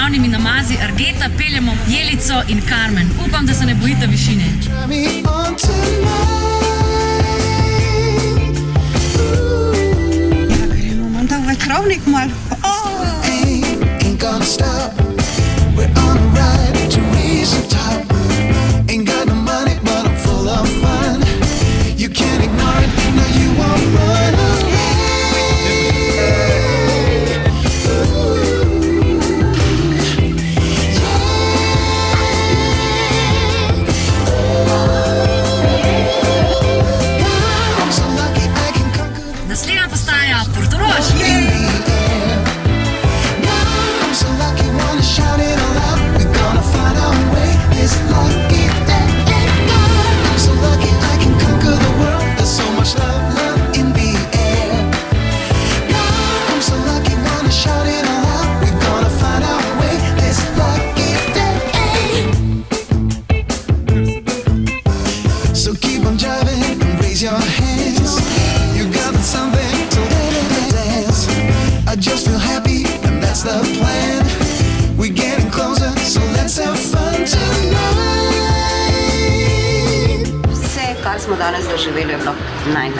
slavnimi namazi Argeta peljemo Jelico in Carmen. Upam, da se ne bojite višine. Ja, gremo manj v vetrovnik malo. Naslednja postaja Portorož. So keep on driving and raise your hands. You got something to dance. I just feel happy and that's the plan. We're getting closer, so let's have fun tonight. Vse, kar smo danes doživeli, je bilo naj.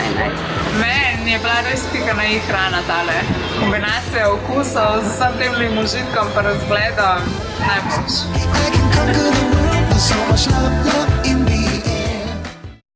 Meni je bila res pika na i hrana tale. Kombinacija okusov z vsem tem užitkom pa razgledom najboljš. I can conquer the world. There's so much love in me.